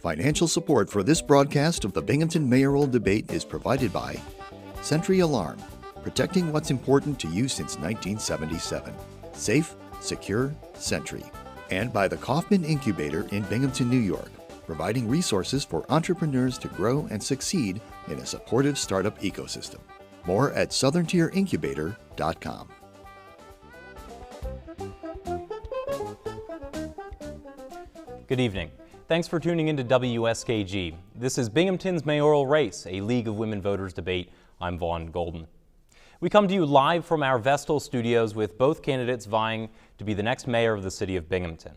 Financial support for this broadcast of the Binghamton Mayoral Debate is provided by Sentry Alarm, protecting what's important to you since 1977. Safe, secure, Sentry. And by the Kauffman Incubator in Binghamton, New York, providing resources for entrepreneurs to grow and succeed in a supportive startup ecosystem. More at southerntierincubator.com. Good evening. Thanks for tuning in to WSKG. This is Binghamton's Mayoral Race, a League of Women Voters debate. I'm Vaughn Golden. We come to you live from our Vestal studios with both candidates vying to be the next mayor of the city of Binghamton.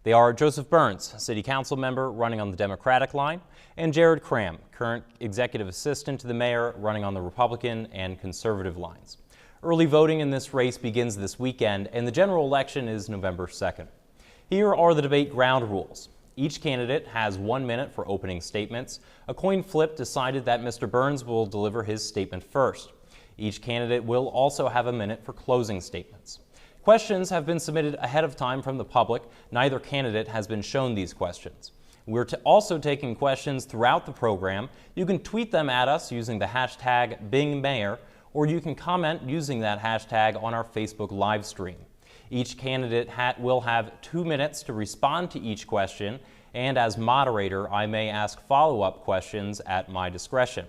They are Joseph Burns, city council member running on the Democratic line, and Jared Cram, current executive assistant to the mayor running on the Republican and conservative lines. Early voting in this race begins this weekend, and the general election is November 2nd. Here are the debate ground rules. Each candidate has 1 minute for opening statements. A coin flip decided that Mr. Burns will deliver his statement first. Each candidate will also have a minute for closing statements. Questions have been submitted ahead of time from the public. Neither candidate has been shown these questions. We're also taking questions throughout the program. You can tweet them at us using the hashtag BingMayor, or you can comment using that hashtag on our Facebook live stream. Each candidate will have 2 minutes to respond to each question, and as moderator, I may ask follow-up questions at my discretion.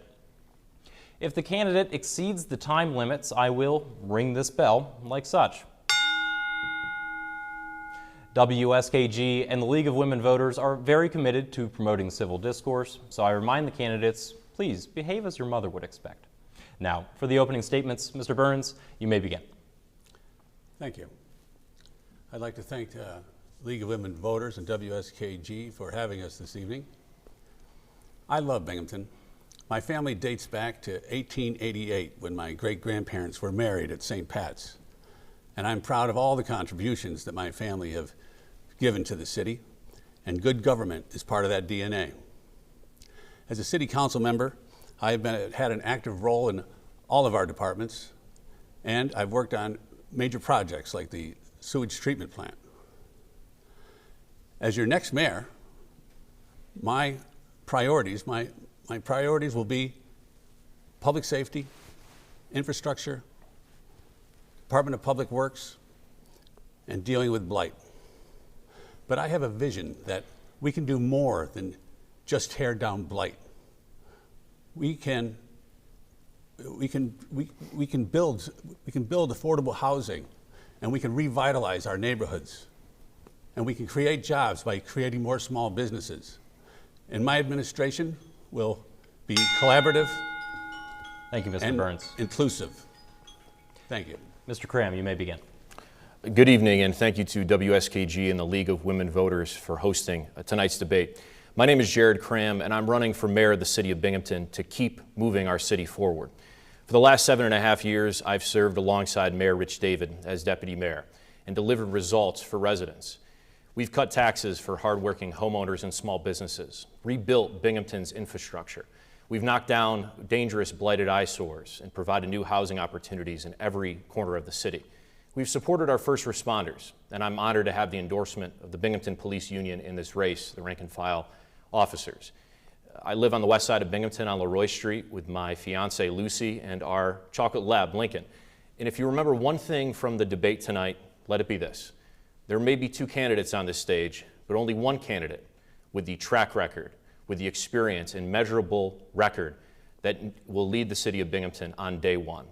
If the candidate exceeds the time limits, I will ring this bell like such. WSKG and the League of Women Voters are very committed to promoting civil discourse, so I remind the candidates, please behave as your mother would expect. Now, for the opening statements, Mr. Burns, you may begin. Thank you. I'd like to thank League of Women Voters and WSKG for having us this evening. I love Binghamton. My family dates back to 1888 when my great-grandparents were married at St. Pat's. And I'm proud of all the contributions that my family have given to the city, and good government is part of that DNA. As a city council member, I have had an active role in all of our departments, and I've worked on major projects like the sewage treatment plant. As your next mayor, my priorities will be public safety, infrastructure, Department of Public Works, and dealing with blight. But I have a vision that we can do more than just tear down blight. We can build affordable housing, and we can revitalize our neighborhoods, and we can create jobs by creating more small businesses. And my administration will be collaborative. Thank you, Mr. and Burns. Inclusive. Thank you. Mr. Cram, you may begin. Good evening, and thank you to WSKG and the League of Women Voters for hosting tonight's debate. My name is Jared Cram, and I'm running for mayor of the city of Binghamton to keep moving our city forward. For the last 7.5 years, I've served alongside Mayor Rich David as deputy mayor and delivered results for residents. We've cut taxes for hardworking homeowners and small businesses, rebuilt Binghamton's infrastructure. We've knocked down dangerous blighted eyesores and provided new housing opportunities in every corner of the city. We've supported our first responders, and I'm honored to have the endorsement of the Binghamton Police Union in this race, the rank and file officers. I live on the west side of Binghamton on Leroy Street with my fiance Lucy and our chocolate lab Lincoln. And if you remember one thing from the debate tonight, let it be this. There may be 2 candidates on this stage, but only one candidate with the track record, with the experience and measurable record that will lead the city of Binghamton on day one.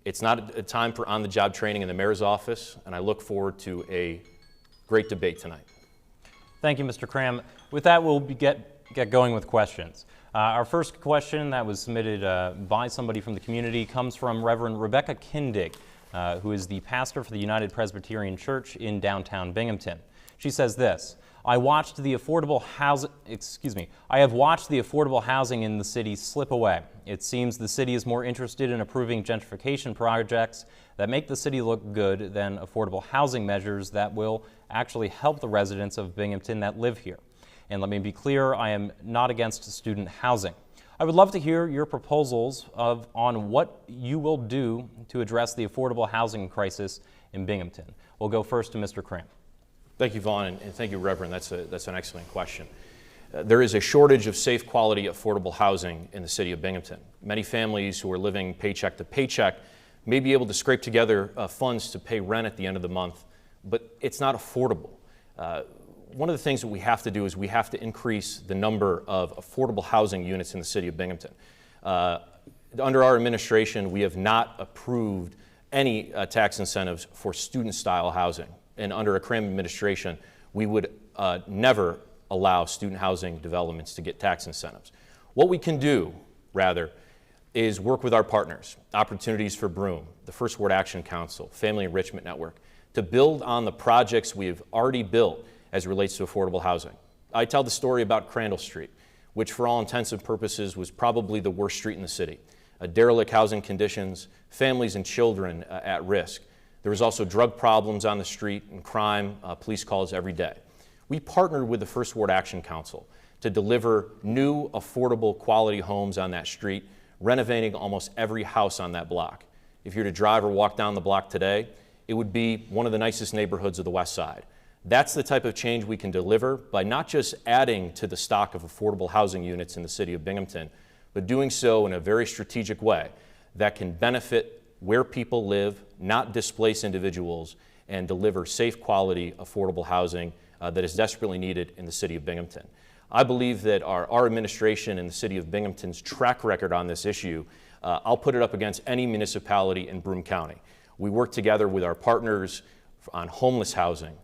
It's not a time for on-the-job training in the mayor's office, and I look forward to a great debate tonight. Thank you, Mr. Cram. With that, we'll get going with questions. Our first question that was submitted by somebody from the community comes from Reverend Rebecca Kindig, who is the pastor for the United Presbyterian Church in downtown Binghamton. She says this: I have watched the affordable housing in the city slip away. It seems the city is more interested in approving gentrification projects that make the city look good than affordable housing measures that will actually help the residents of Binghamton that live here. And let me be clear, I am not against student housing. I would love to hear your proposals on what you will do to address the affordable housing crisis in Binghamton. We'll go first to Mr. Cram. Thank you, Vaughn, and thank you, Reverend. That's an excellent question. There is a shortage of safe, quality, affordable housing in the city of Binghamton. Many families who are living paycheck to paycheck may be able to scrape together funds to pay rent at the end of the month, but it's not affordable. One of the things that we have to do is we have to increase the number of affordable housing units in the city of Binghamton. Under our administration, we have not approved any tax incentives for student-style housing. And under a Cram administration, we would never allow student housing developments to get tax incentives. What we can do, rather, is work with our partners, Opportunities for Broome, the First Ward Action Council, Family Enrichment Network, to build on the projects we have already built as it relates to affordable housing. I tell the story about Crandall Street, which for all intents and purposes was probably the worst street in the city. Derelict housing conditions, families and children at risk. There was also drug problems on the street and crime, police calls every day. We partnered with the First Ward Action Council to deliver new, affordable, quality homes on that street, renovating almost every house on that block. If you're to drive or walk down the block today, it would be one of the nicest neighborhoods of the West Side. That's the type of change we can deliver by not just adding to the stock of affordable housing units in the city of Binghamton, but doing so in a very strategic way that can benefit where people live, not displace individuals, and deliver safe, quality, affordable housing that is desperately needed in the city of Binghamton. I believe that our administration and the city of Binghamton's track record on this issue, I'll put it up against any municipality in Broome County. We work together with our partners on homeless housing,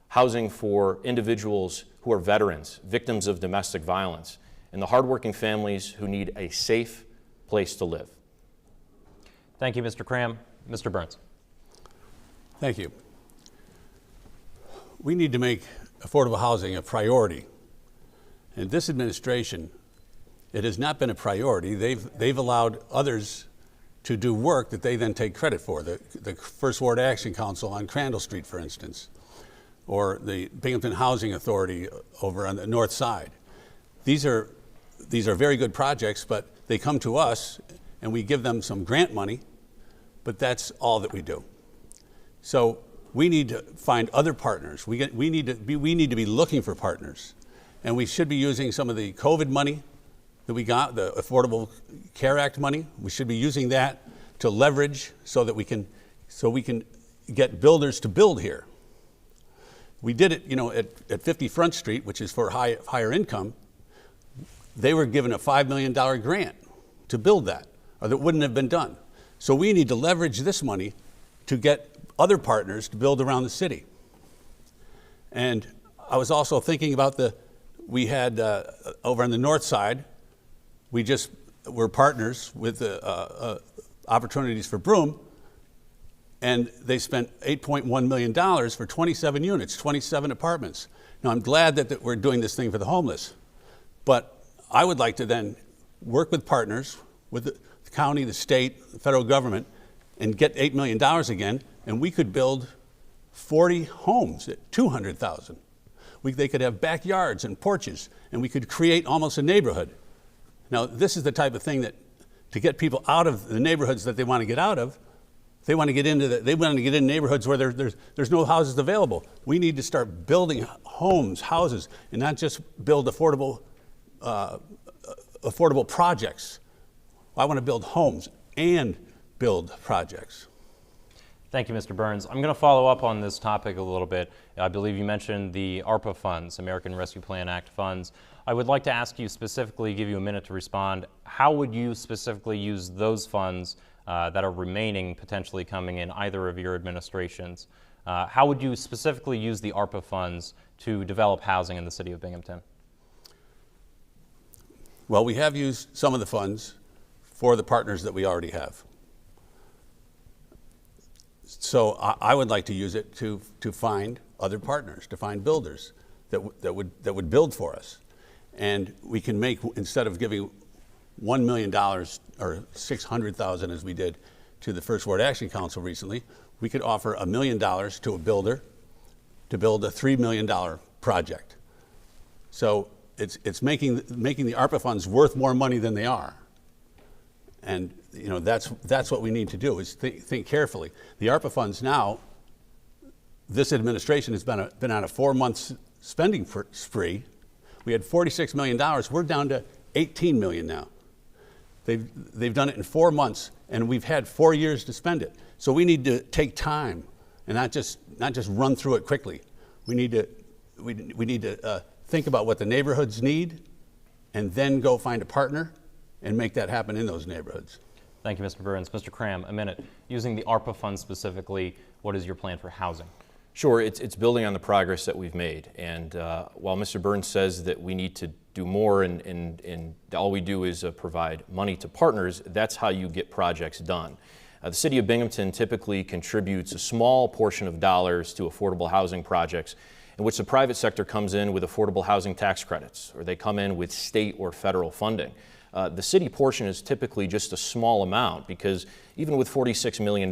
housing for individuals who are veterans, victims of domestic violence, and the hardworking families who need a safe place to live. Thank you, Mr. Cram. Mr. Burns. Thank you. We need to make affordable housing a priority. In this administration, it has not been a priority. They've allowed others to do work that they then take credit for. The First Ward Action Council on Crandall Street, for instance, or the Binghamton Housing Authority over on the north side. These are very good projects, but they come to us and we give them some grant money, but that's all that we do. So we need to find other partners. We need to be looking for partners, and we should be using some of the COVID money that we got, the Affordable Care Act money. We should be using that to leverage so that we can get builders to build here. We did it, at 50 Front Street, which is for higher income. They were given a $5 million grant to build that, or that wouldn't have been done. So we need to leverage this money to get other partners to build around the city. And I was also thinking about we had over on the north side, we just were partners with Opportunities for Broome, and they spent $8.1 million for 27 units, 27 apartments. Now I'm glad that we're doing this thing for the homeless, but I would like to then work with partners, with the county, the state, the federal government, and get $8 million again, and we could build 40 homes at $200,000. They could have backyards and porches, and we could create almost a neighborhood. Now, this is the type of thing that, to get people out of the neighborhoods that they want to get out of, they want to get in neighborhoods where there's no houses available. We need to start building houses, and not just build affordable projects. I want to build homes and build projects. Thank you, Mr. Burns. I'm going to follow up on this topic a little bit. I believe you mentioned the ARPA funds, American Rescue Plan Act funds. I would like to ask you specifically, give you a minute to respond. How would you specifically use those funds that are remaining, potentially coming in either of your administrations? How would you specifically use the ARPA funds to develop housing in the city of Binghamton? Well, we have used some of the funds for the partners that we already have. So I would like to use it to find other partners, to find builders that would build for us. And we can make, instead of giving $1 million or $600,000 as we did to the First Ward Action Council recently, we could offer $1 million to a builder to build a $3 million project. So it's making the ARPA funds worth more money than they are. And that's what we need to do, is think carefully. The ARPA funds now, this administration has been on a 4-month spending spree. We had $46 million. We're down to $18 million now. They've done it in 4 months, and we've had 4 years to spend it. So we need to take time and not just run through it quickly. We need to think about what the neighborhoods need, and then go find a partner and make that happen in those neighborhoods. Thank you, Mr. Burns. Mr. Cram, a minute. Using the ARPA funds specifically, what is your plan for housing? Sure, it's building on the progress that we've made. And while Mr. Burns says that we need to do more and all we do is provide money to partners, that's how you get projects done. The City of Binghamton typically contributes a small portion of dollars to affordable housing projects in which the private sector comes in with affordable housing tax credits, or they come in with state or federal funding. The city portion is typically just a small amount, because even with $46 million,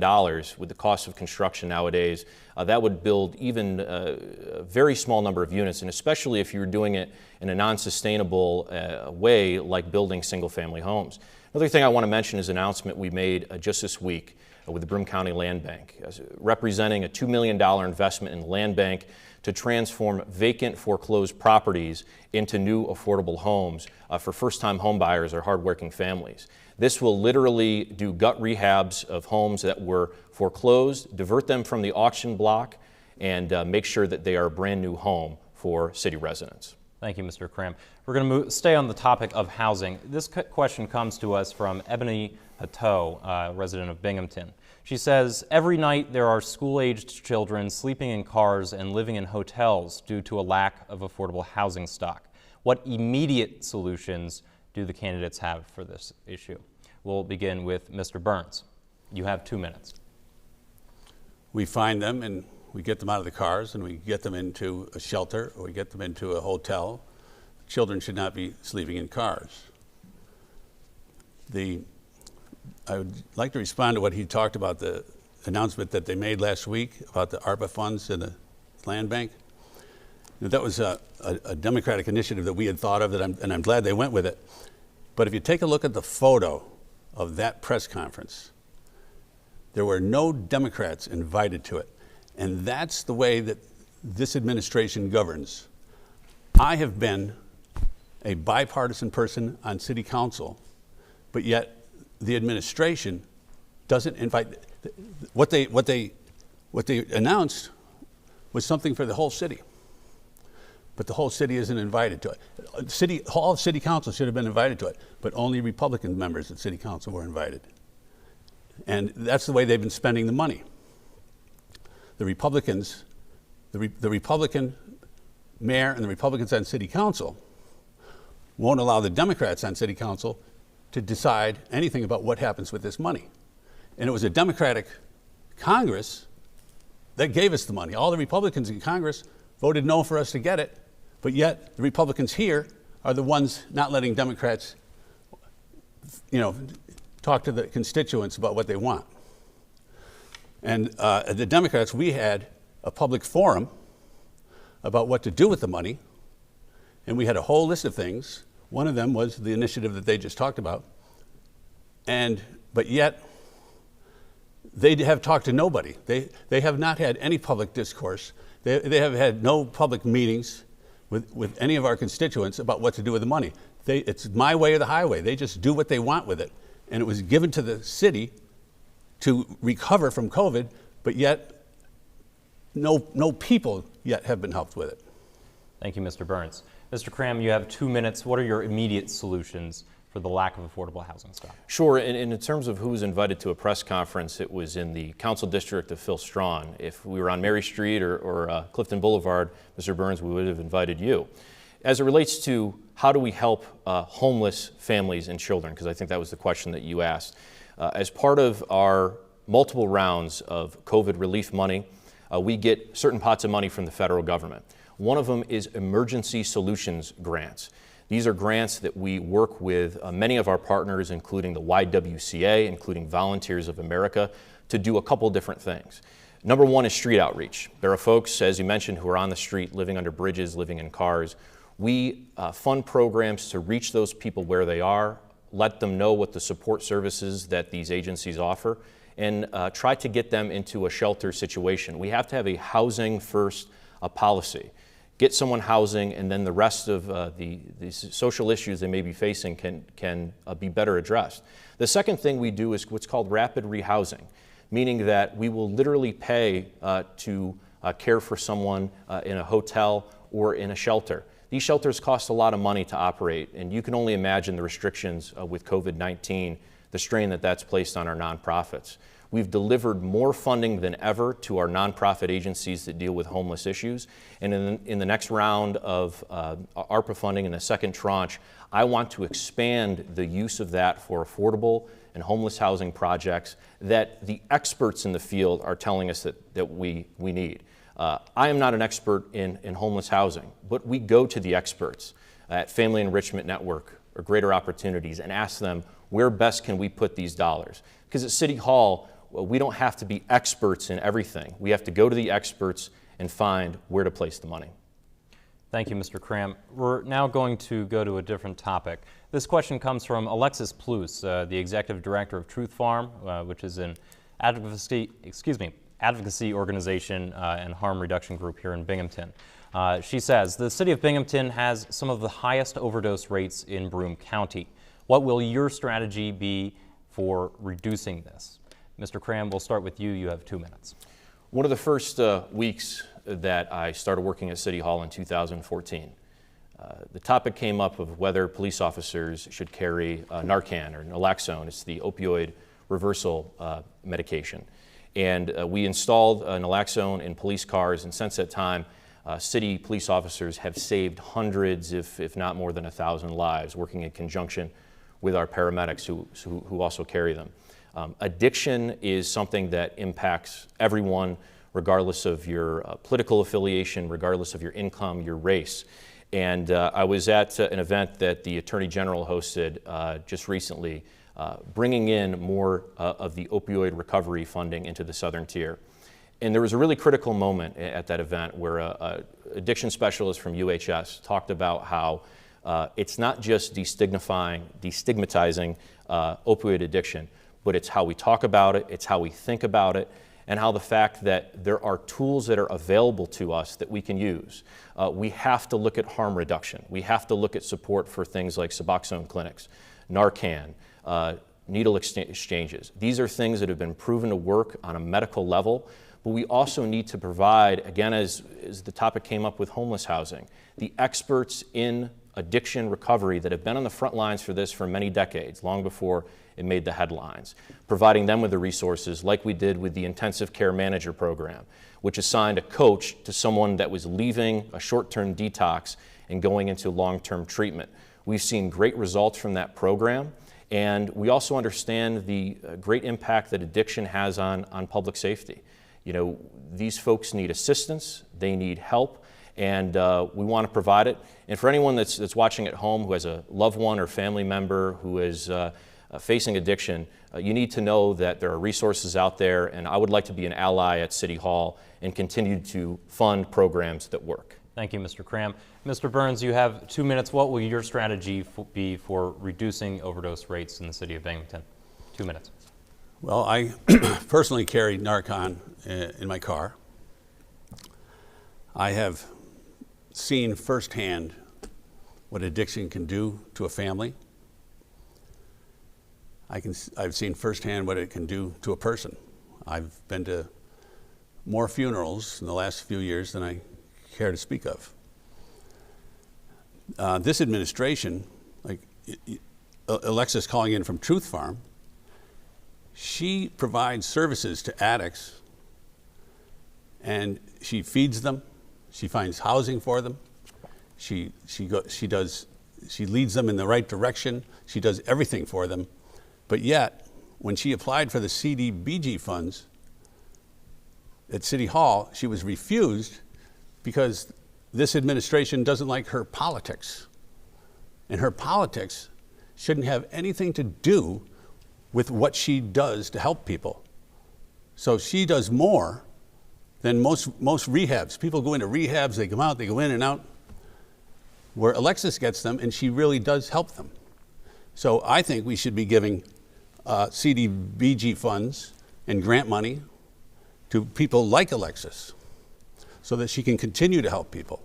with the cost of construction nowadays, that would build even a very small number of units, and especially if you're doing it in a non-sustainable way, like building single-family homes. Another thing I want to mention is an announcement we made just this week with the Broome County Land Bank, representing a $2 million investment in the land bank to transform vacant foreclosed properties into new affordable homes for first-time home buyers or hardworking families. This will literally do gut rehabs of homes that were foreclosed, divert them from the auction block, and make sure that they are a brand new home for city residents. Thank you, Mr. Cram. We're going to stay on the topic of housing. This question comes to us from Ebony Hateau, resident of Binghamton. She says, every night there are school-aged children sleeping in cars and living in hotels due to a lack of affordable housing stock. What immediate solutions do the candidates have for this issue? We'll begin with Mr. Burns. You have 2 minutes. We find them and we get them out of the cars and we get them into a shelter or we get them into a hotel. Children should not be sleeping in cars. I would like to respond to what he talked about, the announcement that they made last week about the ARPA funds and the land bank. That was a Democratic initiative that we had thought of, and I'm glad they went with it. But if you take a look at the photo of that press conference, there were no Democrats invited to it. And that's the way that this administration governs. I have been a bipartisan person on city council, but yet the administration doesn't invite. What they announced was something for the whole city, but the whole city isn't invited to it. All of city council should have been invited to it, but only Republican members of city council were invited. And that's the way they've been spending the money. The Republicans, the Republican mayor and the Republicans on city council won't allow the Democrats on city council to decide anything about what happens with this money. And it was a Democratic Congress that gave us the money. All the Republicans in Congress voted no for us to get it, but yet the Republicans here are the ones not letting Democrats, talk to the constituents about what they want. And the Democrats, we had a public forum about what to do with the money, and we had a whole list of things. One of them was the initiative that they just talked about. But yet, they have talked to nobody. They have not had any public discourse. They have had no public meetings with any of our constituents about what to do with the money. It's my way or the highway. They just do what they want with it. And it was given to the city to recover from COVID, but yet no people yet have been helped with it. Thank you, Mr. Burns. Mr. Cram, you have 2 minutes. What are your immediate solutions for the lack of affordable housing stock? Sure, and in terms of who was invited to a press conference, it was in the council district of Phil Strawn. If we were on Mary Street or Clifton Boulevard, Mr. Burns, we would have invited you. As it relates to how do we help homeless families and children, because I think that was the question that you asked. As part of our multiple rounds of COVID relief money, we get certain pots of money from the federal government. One of them is emergency solutions grants. These are grants that we work with many of our partners, including the YWCA, including Volunteers of America, to do a couple different things. Number one is street outreach. There are folks, as you mentioned, who are on the street, living under bridges, living in cars. We fund programs to reach those people where they are, let them know what the support services that these agencies offer, and try to get them into a shelter situation. We have to have a housing first policy. get someone housing, and then the rest of the social issues they may be facing can be better addressed. The second thing we do is what's called rapid rehousing, meaning that we will literally pay to care for someone in a hotel or in a shelter. These shelters cost a lot of money to operate, and you can only imagine the restrictions with COVID-19, the strain that that's placed on our nonprofits. We've delivered more funding than ever to our nonprofit agencies that deal with homeless issues. And in the next round of ARPA funding, in the second tranche, I want to expand the use of that for affordable and homeless housing projects that the experts in the field are telling us that we need. I am not an expert in homeless housing, but we go to the experts at Family Enrichment Network or Greater Opportunities and ask them, where best can we put these dollars? Because at City Hall, we don't have to be experts in everything. We have to go to the experts and find where to place the money. Thank you, Mr. Cram. We're now going to go to a different topic. This question comes from Alexis Plus, the Executive Director of Truth Farm, which is an advocacy organization and harm reduction group here in Binghamton. She says, the city of Binghamton has some of the highest overdose rates in Broome County. What will your strategy be for reducing this? Mr. Cram, we'll start with you. You have 2 minutes. One of the first weeks that I started working at City Hall in 2014, the topic came up of whether police officers should carry Narcan or naloxone. It's the opioid reversal medication. And we installed naloxone in police cars, and since that time, city police officers have saved hundreds, if not more than 1,000 lives, working in conjunction with our paramedics who also carry them. Addiction is something that impacts everyone, regardless of your political affiliation, regardless of your income, your race. And I was at an event that the Attorney General hosted just recently, bringing in more of the opioid recovery funding into the Southern Tier. And there was a really critical moment at that event where an addiction specialist from UHS talked about how it's not just destigmatizing opioid addiction, but it's how we talk about it, it's how we think about it, and how the fact that there are tools that are available to us that we can use. We have to look at harm reduction. We have to look at support for things like Suboxone clinics, Narcan, needle exchanges. These are things that have been proven to work on a medical level, but we also need to provide, again, as the topic came up with homeless housing, the experts in addiction recovery that have been on the front lines for this for many decades, long before it made the headlines, providing them with the resources like we did with the intensive care manager program, which assigned a coach to someone that was leaving a short-term detox and going into long-term treatment. We've seen great results from that program, and we also understand the great impact that addiction has on public safety. You know, these folks need assistance, they need help, and we want to provide it. And for anyone that's watching at home who has a loved one or family member who is facing addiction, you need to know that there are resources out there, and I would like to be an ally at City Hall and continue to fund programs that work. Thank you, Mr. Cram. Mr. Burns, you have 2 minutes. What will your strategy be for reducing overdose rates in the city of Binghamton? 2 minutes. Well, I personally carry Narcan in my car. I have seen firsthand what addiction can do to a family. I've seen firsthand what it can do to a person. I've been to more funerals in the last few years than I care to speak of. This administration, like Alexis calling in from Truth Farm, she provides services to addicts, and she feeds them, she finds housing for them, she leads them in the right direction, she does everything for them. But yet, when she applied for the CDBG funds at City Hall, she was refused because this administration doesn't like her politics. And her politics shouldn't have anything to do with what she does to help people. So she does more than most rehabs. People go into rehabs, they come out, they go in and out. Where Alexis gets them, and she really does help them. So I think we should be giving CDBG funds and grant money to people like Alexis so that she can continue to help people.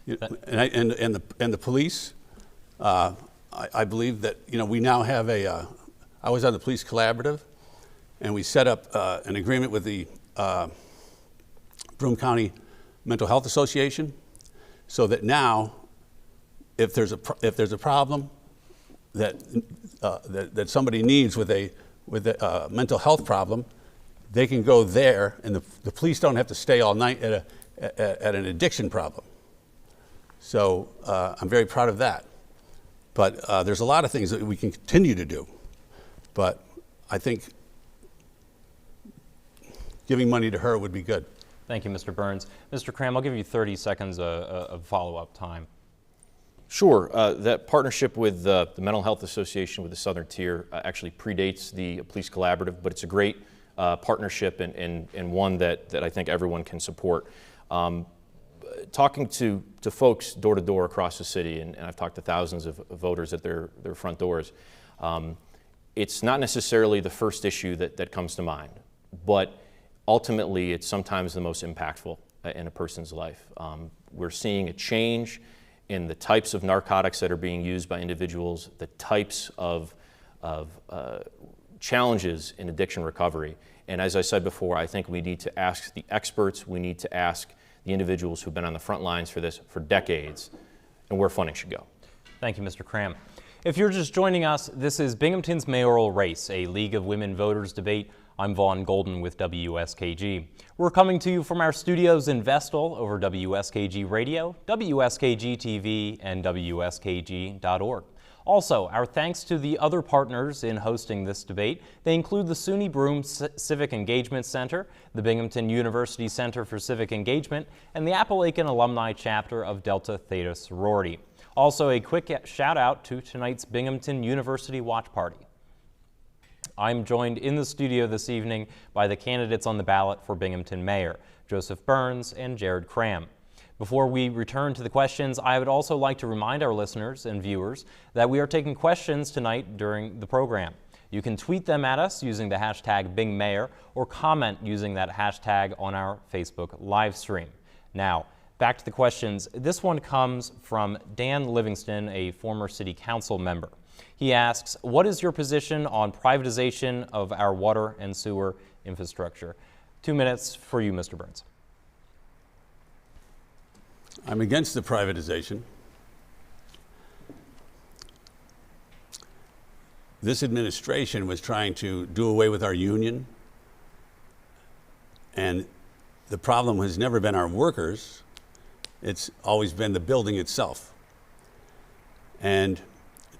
And the police, I believe that, we now have I was on the police collaborative, and we set up an agreement with the Broome County Mental Health Association, so that now, if there's a problem that somebody needs with a mental health problem, they can go there, and the police don't have to stay all night at an addiction problem. So I'm very proud of that. But there's a lot of things that we can continue to do. But I think giving money to her would be good. Thank you, Mr. Burns. Mr. Cram, I'll give you 30 seconds of follow-up time. Sure. That partnership with the Mental Health Association with the Southern Tier actually predates the Police Collaborative, but it's a great partnership and one that I think everyone can support. Talking to folks door to door across the city, and I've talked to thousands of voters at their front doors, it's not necessarily the first issue that comes to mind, but ultimately it's sometimes the most impactful in a person's life. We're seeing a change in the types of narcotics that are being used by individuals, the types of challenges in addiction recovery. And as I said before, I think we need to ask the experts, we need to ask the individuals who've been on the front lines for this for decades, and where funding should go. Thank you, Mr. Cram. If you're just joining us, this is Binghamton's mayoral race, a League of Women Voters debate. I'm Vaughn Golden with WSKG. We're coming to you from our studios in Vestal over WSKG Radio, WSKG TV, and WSKG.org. Also, our thanks to the other partners in hosting this debate. They include the SUNY Broome Civic Engagement Center, the Binghamton University Center for Civic Engagement, and the Appalachian Alumni Chapter of Delta Theta Sorority. Also, a quick shout out to tonight's Binghamton University Watch Party. I'm joined in the studio this evening by the candidates on the ballot for Binghamton Mayor, Joseph Burns and Jared Cram. Before we return to the questions, I would also like to remind our listeners and viewers that we are taking questions tonight during the program. You can tweet them at us using the hashtag BingMayor or comment using that hashtag on our Facebook live stream. Now, back to the questions. This one comes from Dan Livingston, a former city council member. He asks, what is your position on privatization of our water and sewer infrastructure? 2 minutes for you, Mr. Burns. I'm against the privatization. This administration was trying to do away with our union, and the problem has never been our workers. It's always been the building itself. And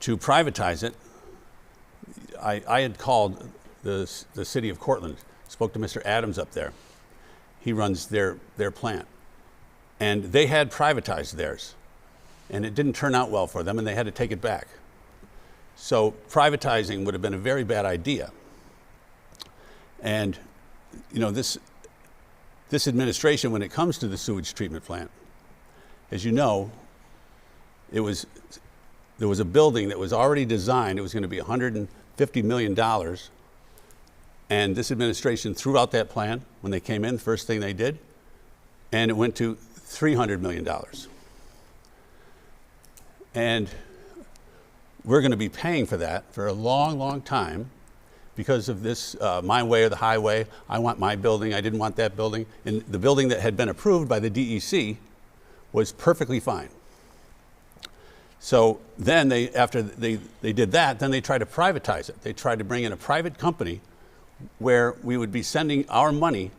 to privatize it, I had called the city of Cortland, spoke to Mr. Adams up there. He runs their plant. And they had privatized theirs, and it didn't turn out well for them, and they had to take it back. So privatizing would have been a very bad idea. And this administration, when it comes to the sewage treatment plant, as you know, there was a building that was already designed. It was going to be $150 million. And this administration threw out that plan when they came in, the first thing they did, and it went to $300 million. And we're going to be paying for that for a long, long time because of this my way or the highway. I want my building. I didn't want that building. And the building that had been approved by the DEC was perfectly fine. So then after they did that, then they tried to privatize it. They tried to bring in a private company where we would be sending our money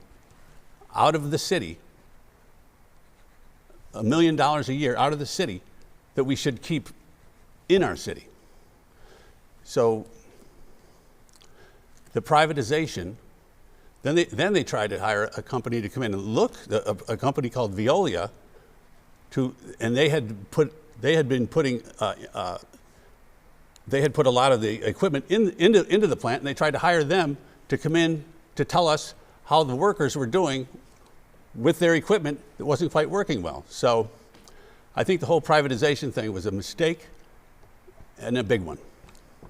out of the city, $1 million a year out of the city that we should keep in our city. So the privatization, then they tried to hire a company to come in and look, a company called Veolia, and they had put a lot of the equipment into the plant, and they tried to hire them to come in to tell us how the workers were doing with their equipment that wasn't quite working well. So I think the whole privatization thing was a mistake and a big one.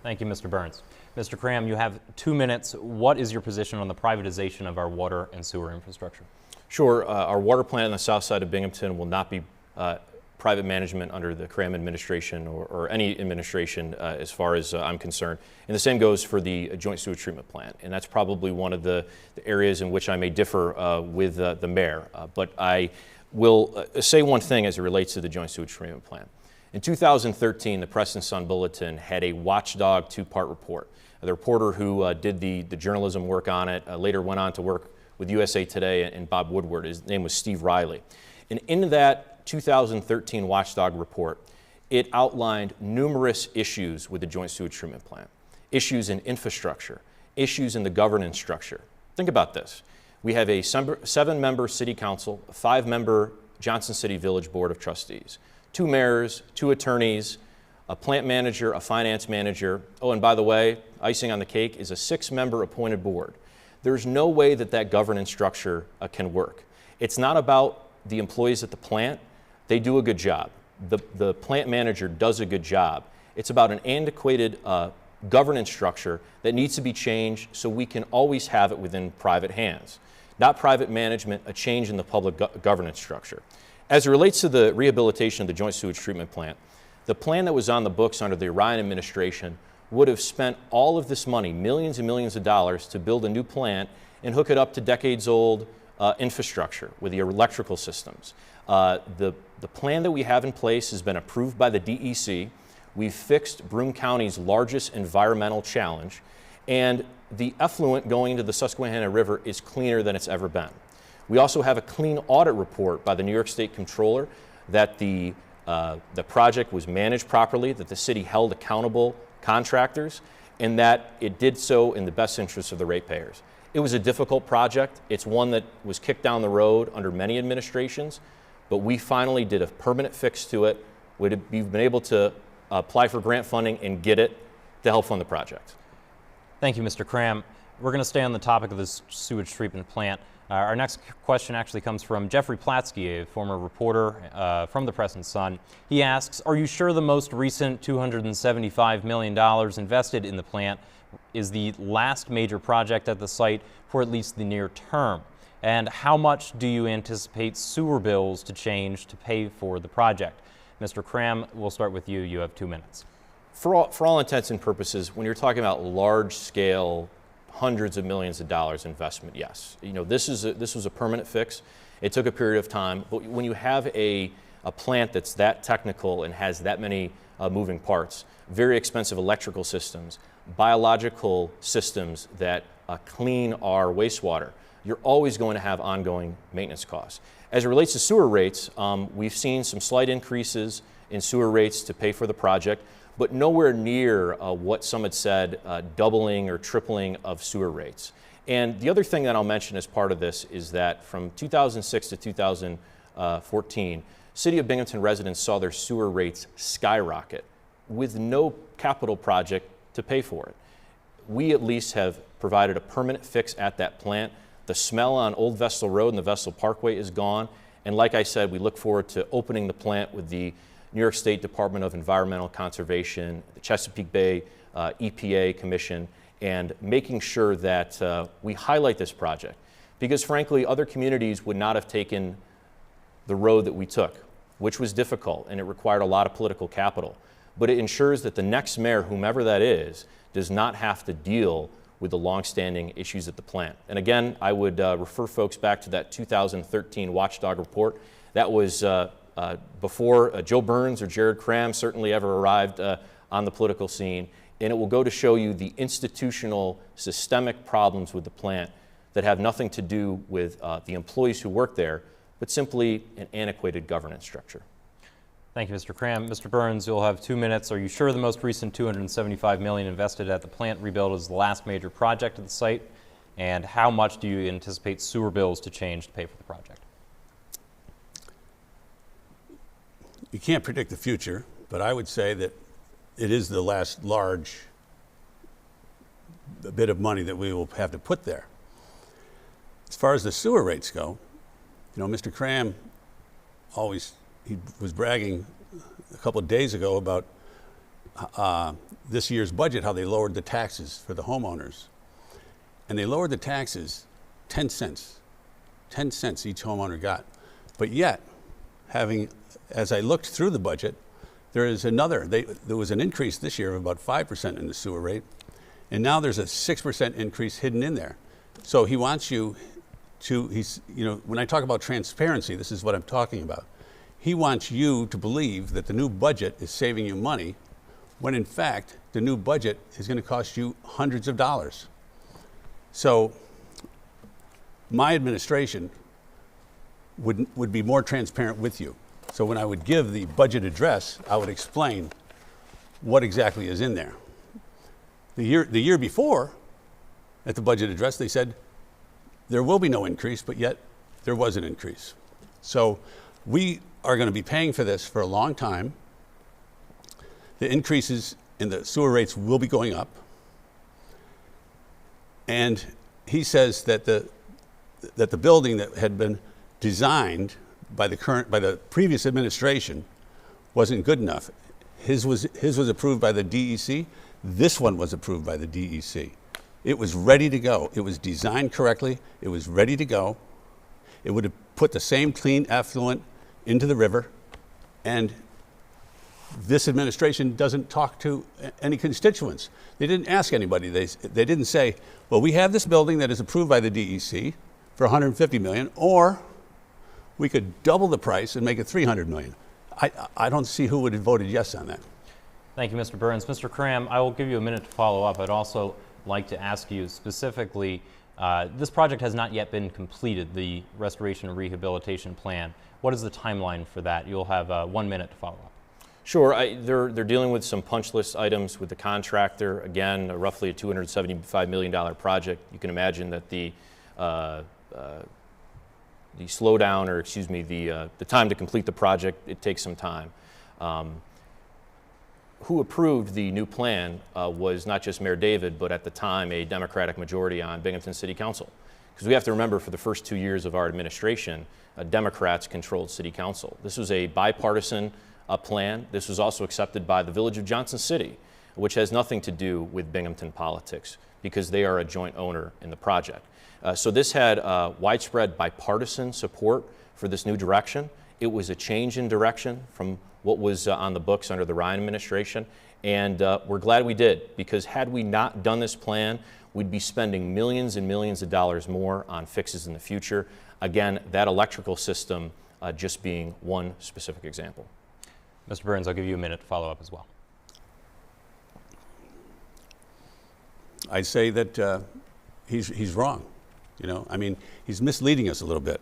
Thank you, Mr. Burns. Mr. Cram, you have 2 minutes. What is your position on the privatization of our water and sewer infrastructure? Sure. Our water plant on the south side of Binghamton will not be private management under the Cram administration or any administration as far as I'm concerned. And the same goes for the joint sewage treatment plant. And that's probably one of the areas in which I may differ with the mayor. But I will say one thing as it relates to the joint sewage treatment plant. In 2013, the Press and Sun Bulletin had a watchdog two-part report. The reporter who did the journalism work on it later went on to work with USA Today and Bob Woodward. His name was Steve Riley. And in that 2013 watchdog report, it outlined numerous issues with the joint sewage treatment plant, issues in infrastructure, issues in the governance structure. Think about this. We have a 7-member city council, a 5-member Johnson City Village Board of Trustees, 2 mayors, 2 attorneys, a plant manager, a finance manager. Oh, and by the way, icing on the cake is a 6-member appointed board. There's no way that governance structure can work. It's not about the employees at the plant. They do a good job. The plant manager does a good job. It's about an antiquated governance structure that needs to be changed so we can always have it within private hands. Not private management, a change in the public governance structure. As it relates to the rehabilitation of the joint sewage treatment plant, the plan that was on the books under the Ryan administration would have spent all of this money, millions and millions of dollars, to build a new plant and hook it up to decades-old infrastructure with the electrical systems. The plan that we have in place has been approved by the DEC. We've fixed Broome County's largest environmental challenge, and the effluent going into the Susquehanna River is cleaner than it's ever been. We also have a clean audit report by the New York State Comptroller that the project was managed properly, that the city held accountable contractors, and that it did so in the best interest of the ratepayers. It was a difficult project. It's one that was kicked down the road under many administrations, but we finally did a permanent fix to it. We've been able to apply for grant funding and get it to help fund the project. Thank you, Mr. Cram. We're going to stay on the topic of this sewage treatment plant. Our next question actually comes from Jeffrey Platsky, a former reporter from the Press and Sun. He asks, are you sure the most recent $275 million invested in the plant is the last major project at the site for at least the near term? And how much do you anticipate sewer bills to change to pay for the project? Mr. Cram, we'll start with you. You have 2 minutes. For all intents and purposes, when you're talking about large-scale, hundreds of millions of dollars investment, yes. You know, this was a permanent fix. It took a period of time, but when you have a plant that's that technical and has that many moving parts, very expensive electrical systems, biological systems that clean our wastewater, you're always going to have ongoing maintenance costs. As it relates to sewer rates, we've seen some slight increases in sewer rates to pay for the project, but nowhere near what some had said, doubling or tripling of sewer rates. And the other thing that I'll mention as part of this is that from 2006 to 2014, City of Binghamton residents saw their sewer rates skyrocket with no capital project to pay for it. We at least have provided a permanent fix at that plant. The smell on Old Vestal Road and the Vestal Parkway is gone. And like I said, we look forward to opening the plant with the New York State Department of Environmental Conservation, the Chesapeake Bay EPA Commission, and making sure that we highlight this project. Because frankly, other communities would not have taken the road that we took, which was difficult and it required a lot of political capital. But it ensures that the next mayor, whomever that is, does not have to deal with the longstanding issues at the plant. And again, I would refer folks back to that 2013 Watchdog report. That was before Joe Burns or Jared Cram certainly ever arrived on the political scene. And it will go to show you the institutional, systemic problems with the plant that have nothing to do with the employees who work there, but simply an antiquated governance structure. Thank you, Mr. Cram. Mr. Burns, you'll have 2 minutes. Are you sure the most recent $275 million invested at the plant rebuild is the last major project at the site? And how much do you anticipate sewer bills to change to pay for the project? You can't predict the future, but I would say that it is the last large bit of money that we will have to put there. As far as the sewer rates go, you know, Mr. Cram he was bragging a couple of days ago about this year's budget, how they lowered the taxes for the homeowners. And they lowered the taxes 10 cents. 10 cents each homeowner got. But yet, having as I looked through the budget, there is there was an increase this year of about 5% in the sewer rate, and now there's a 6% increase hidden in there. So he wants you to, when I talk about transparency, this is what I'm talking about. He wants you to believe that the new budget is saving you money, when in fact, the new budget is going to cost you hundreds of dollars. So my administration would be more transparent with you. So when I would give the budget address, I would explain what exactly is in there. The year before, at the budget address, they said there will be no increase, but yet there was an increase. So we are going to be paying for this for a long time. The increases in the sewer rates will be going up. And he says that the building that had been designed by the previous administration wasn't good enough. His was approved by the DEC. This one was approved by the DEC. It was ready to go. It was designed correctly. It was ready to go. It would have put the same clean effluent into the river. And this administration doesn't talk to any constituents. They didn't ask anybody. They didn't say, well, we have this building that is approved by the DEC for $150 million, or we could double the price and make it $300 million. I don't see who would have voted yes on that. Thank you, Mr. Burns. Mr. Cram, I will give you a minute to follow up. I'd also like to ask you specifically, this project has not yet been completed, the restoration and rehabilitation plan. What is the timeline for that? You'll have 1 minute to follow up. Sure. They're dealing with some punch list items with the contractor. Again, roughly a $275 million project. You can imagine that the slowdown, or excuse me, the time to complete the project, it takes some time. Who approved the new plan was not just Mayor David, but at the time a Democratic majority on Binghamton City Council. Because we have to remember, for the first 2 years of our administration, Democrats controlled City Council. This was a bipartisan plan. This was also accepted by the Village of Johnson City, which has nothing to do with Binghamton politics, because they are a joint owner in the project. So this had widespread bipartisan support for this new direction. It was a change in direction from what was on the books under the Ryan administration, and we're glad we did, because had we not done this plan, we'd be spending millions and millions of dollars more on fixes in the future. Again, that electrical system just being one specific example. Mr. Burns, I'll give you a minute to follow up as well. I say that he's wrong. I mean, he's misleading us a little bit.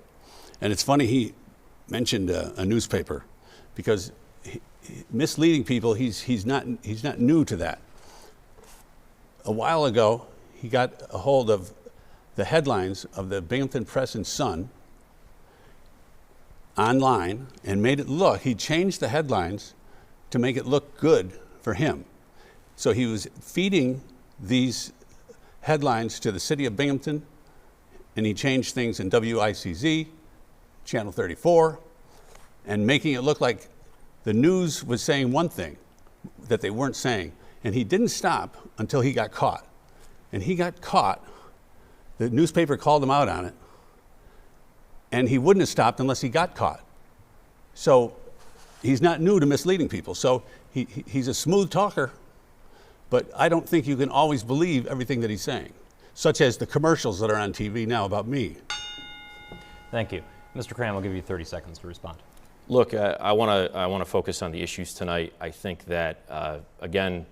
And it's funny he mentioned a newspaper, because misleading people, he's not new to that. A while ago, he got a hold of the headlines of the Binghamton Press and Sun online and made it look, he changed the headlines to make it look good for him. So he was feeding these headlines to the city of Binghamton, and he changed things in WICZ, Channel 34, and making it look like the news was saying one thing that they weren't saying. And he didn't stop until he got caught. And he got caught. The newspaper called him out on it. And he wouldn't have stopped unless he got caught. So he's not new to misleading people. So he's a smooth talker, but I don't think you can always believe everything that he's saying, such as the commercials that are on TV now about me. Thank you. Mr. Cram, I'll give you 30 seconds to respond. Look, I want to focus on the issues tonight. I think that, again,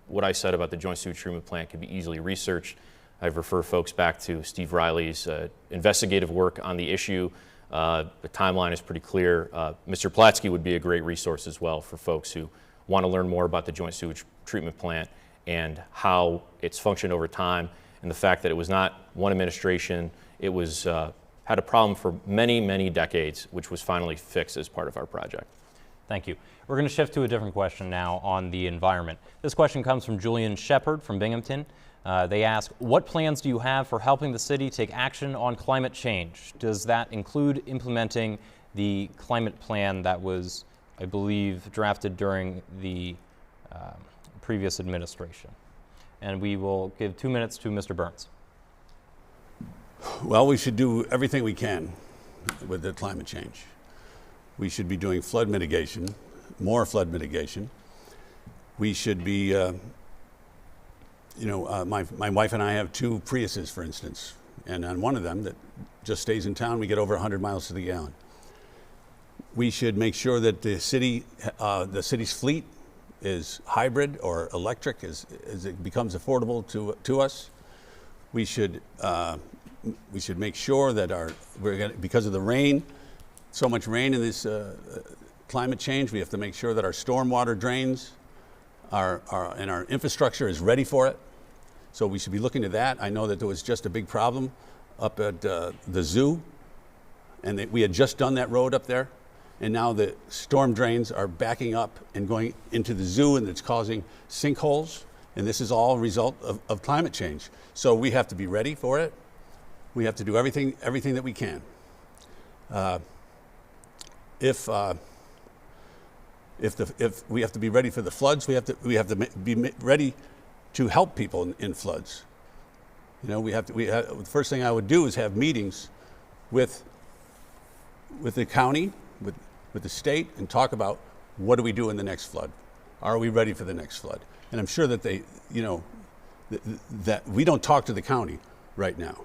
what I said about the joint sewage treatment plant can be easily researched. I refer folks back to Steve Riley's investigative work on the issue. The timeline is pretty clear. Mr. Platsky would be a great resource as well for folks who want to learn more about the joint sewage treatment plant and how it's functioned over time, and the fact that it was not one administration. It was had a problem for many, many decades, which was finally fixed as part of our project. Thank you. We're going to shift to a different question now on the environment. This question comes from Julian Shepard from Binghamton. They ask, what plans do you have for helping the city take action on climate change? Does that include implementing the climate plan that was, I believe, drafted during the previous administration? And we will give 2 minutes to Mr. Burns. Well, we should do everything we can with the climate change. We should be doing flood mitigation, more flood mitigation. We should be, my wife and I have 2 Priuses, for instance, and on one of them that just stays in town, we get over 100 miles to the gallon. We should make sure that the city's fleet is hybrid or electric as it becomes affordable to us. We should make sure that because of the rain, so much rain in this climate change, we have to make sure that our stormwater drains and our infrastructure is ready for it. So we should be looking to that. I know that there was just a big problem up at the zoo, and we had just done that road up there, and now the storm drains are backing up and going into the zoo, and it's causing sinkholes, and this is all a result of climate change. So we have to be ready for it. We have to do everything that we can. If we have to be ready for the floods, we have to be ready to help people in floods. The first thing I would do is have meetings with the county, with the state, and talk about what do we do in the next flood? Are we ready for the next flood? And I'm sure that that we don't talk to the county right now.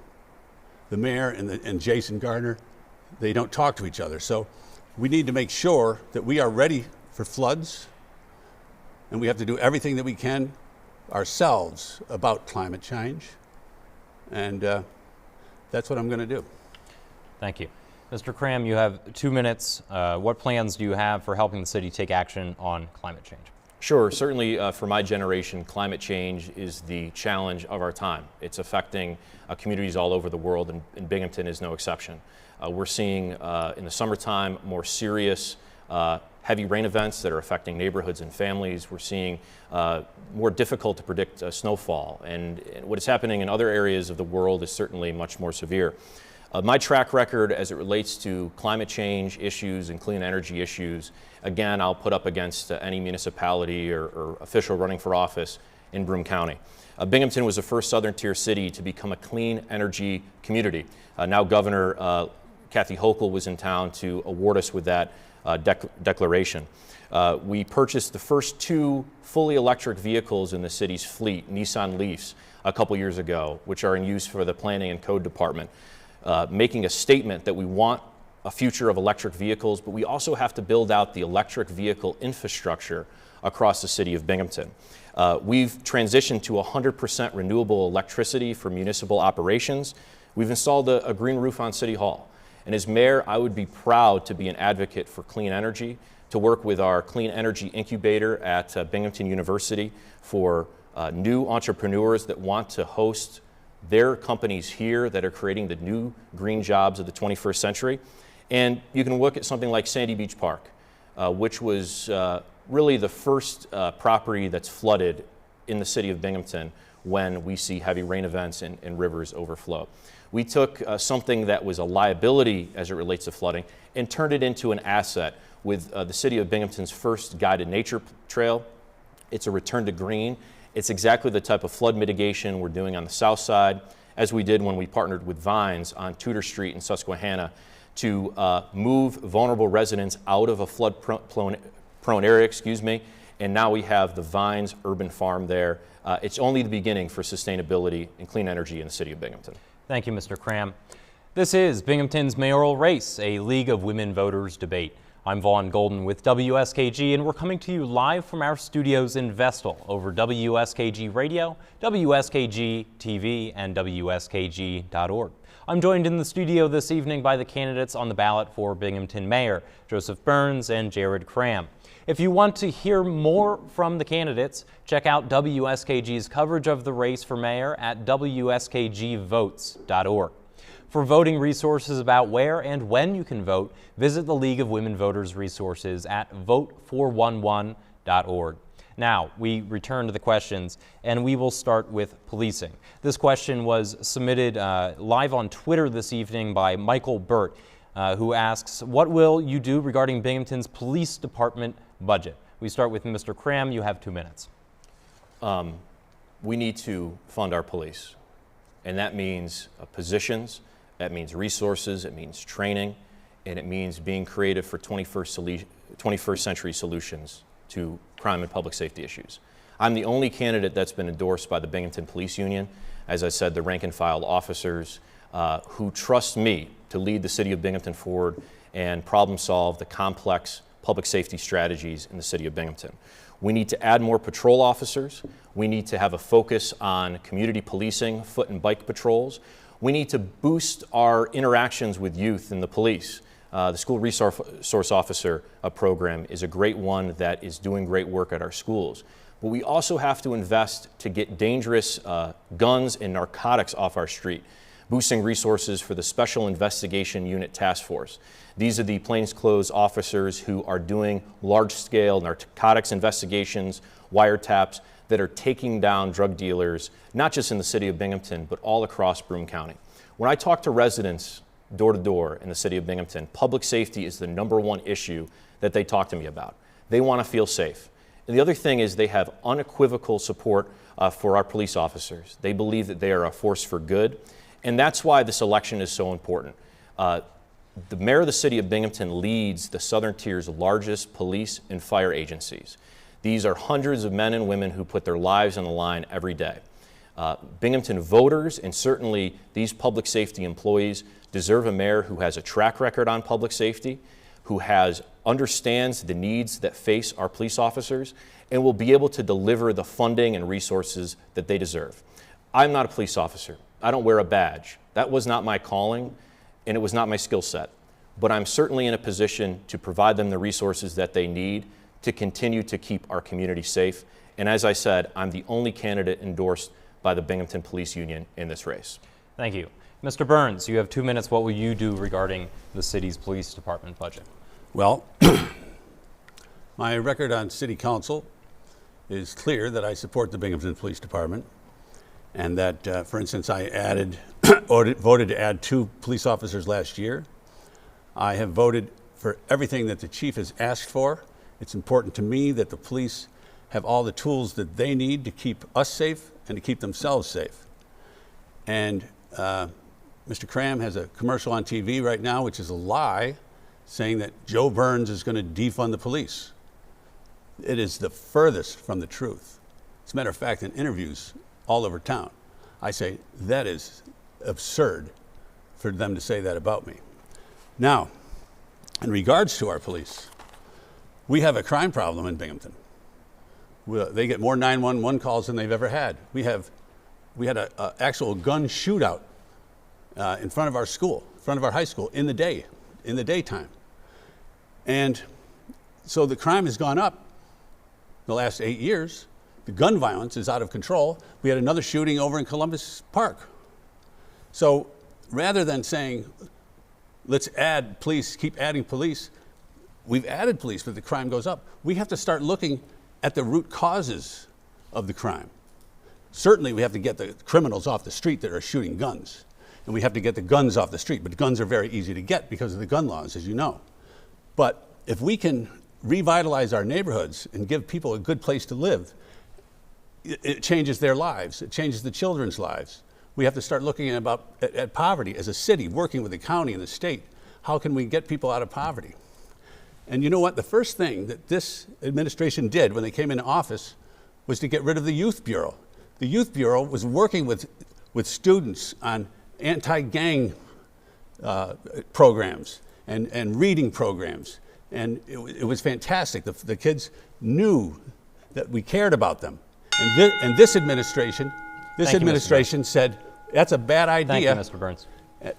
The mayor and Jason Gardner, they don't talk to each other. So we need to make sure that we are ready for floods, and we have to do everything that we can ourselves about climate change, and that's what I'm going to do. Thank you. Mr. Cram, you have 2 minutes. What plans do you have for helping the city take action on climate change? Sure. Certainly for my generation, climate change is the challenge of our time. It's affecting communities all over the world, and Binghamton is no exception. We're seeing in the summertime more serious heavy rain events that are affecting neighborhoods and families. We're seeing more difficult to predict snowfall, and what is happening in other areas of the world is certainly much more severe. My track record as it relates to climate change issues and clean energy issues, again, I'll put up against any municipality or official running for office in Broome County. Binghamton was the first southern tier city to become a clean energy community. Now Governor Kathy Hochul was in town to award us with that declaration. We purchased the first 2 fully electric vehicles in the city's fleet, Nissan Leafs, a couple years ago, which are in use for the Planning and Code Department, making a statement that we want a future of electric vehicles, but we also have to build out the electric vehicle infrastructure across the city of Binghamton. We've transitioned to 100% renewable electricity for municipal operations. We've installed a green roof on City Hall. And as mayor, I would be proud to be an advocate for clean energy, to work with our Clean Energy Incubator at Binghamton University for new entrepreneurs that want to host their companies here that are creating the new green jobs of the 21st century. And you can look at something like Sandy Beach Park, which was really the first property that's flooded in the city of Binghamton when we see heavy rain events and rivers overflow. We took something that was a liability as it relates to flooding and turned it into an asset with the city of Binghamton's first guided nature trail. It's a return to green. It's exactly the type of flood mitigation we're doing on the south side, as we did when we partnered with Vines on Tudor Street in Susquehanna to move vulnerable residents out of a flood-prone area, and now we have the Vines urban farm there. It's only the beginning for sustainability and clean energy in the city of Binghamton. Thank you, Mr. Cram. This is Binghamton's mayoral race, a League of Women Voters debate. I'm Vaughn Golden with WSKG, and we're coming to you live from our studios in Vestal over WSKG Radio, WSKG TV, and WSKG.org. I'm joined in the studio this evening by the candidates on the ballot for Binghamton Mayor, Joseph Burns and Jared Cram. If you want to hear more from the candidates, check out WSKG's coverage of the race for mayor at WSKGvotes.org. For voting resources about where and when you can vote, visit the League of Women Voters resources at vote411.org. Now, we return to the questions, and we will start with policing. This question was submitted live on Twitter this evening by Michael Burt, who asks, what will you do regarding Binghamton's police department budget? We start with Mr. Cram. You have 2 minutes. We need to fund our police, and that means positions, that means resources, it means training, and it means being creative for 21st century solutions to crime and public safety issues. I'm the only candidate that's been endorsed by the Binghamton Police Union, as I said, the rank and file officers who trust me to lead the city of Binghamton forward and problem solve the complex public safety strategies in the city of Binghamton. We need to add more patrol officers. We need to have a focus on community policing, foot and bike patrols. We need to boost our interactions with youth and the police. The School Resource Officer program is a great one that is doing great work at our schools. But we also have to invest to get dangerous guns and narcotics off our street, boosting resources for the Special Investigation Unit Task Force. These are the plainclothes officers who are doing large-scale narcotics investigations, wiretaps, that are taking down drug dealers, not just in the city of Binghamton, but all across Broome County. When I talk to residents door to door in the city of Binghamton, public safety is the #1 issue that they talk to me about. They want to feel safe. And the other thing is they have unequivocal support for our police officers. They believe that they are a force for good, and that's why this election is so important. The mayor of the city of Binghamton leads the Southern Tier's largest police and fire agencies. These are hundreds of men and women who put their lives on the line every day. Binghamton voters and certainly these public safety employees deserve a mayor who has a track record on public safety, who understands the needs that face our police officers, and will be able to deliver the funding and resources that they deserve. I'm not a police officer. I don't wear a badge. That was not my calling, and it was not my skill set. But I'm certainly in a position to provide them the resources that they need to continue to keep our community safe. And as I said, I'm the only candidate endorsed by the Binghamton Police Union in this race. Thank you. Mr. Burns, you have 2 minutes. What will you do regarding the city's police department budget? Well, my record on city council is clear that I support the Binghamton Police Department, and that, for instance, I voted to add 2 police officers last year. I have voted for everything that the chief has asked for. It's important to me that the police have all the tools that they need to keep us safe and to keep themselves safe. And Mr. Cram has a commercial on TV right now, which is a lie, saying that Joe Burns is going to defund the police. It is the furthest from the truth. As a matter of fact, in interviews all over town, I say that is absurd for them to say that about me. Now, in regards to our police, we have a crime problem in Binghamton. They get more 911 calls than they've ever had. We had an actual gun shootout in front of our school, in front of our high school, in the daytime. And so the crime has gone up the last 8 years. The gun violence is out of control. We had another shooting over in Columbus Park. So rather than saying, let's add police, keep adding police, we've added police, but the crime goes up. We have to start looking at the root causes of the crime. Certainly we have to get the criminals off the street that are shooting guns, and we have to get the guns off the street, but guns are very easy to get because of the gun laws, as you know. But if we can revitalize our neighborhoods and give people a good place to live, it changes their lives. It changes the children's lives. We have to start looking at poverty as a city, working with the county and the state. How can we get people out of poverty? And you know what? The first thing that this administration did when they came into office was to get rid of the Youth Bureau. The Youth Bureau was working with students on anti-gang programs and reading programs. And it was fantastic. The kids knew that we cared about them. And this administration said, that's a bad idea. Thank you, Mr. Burns.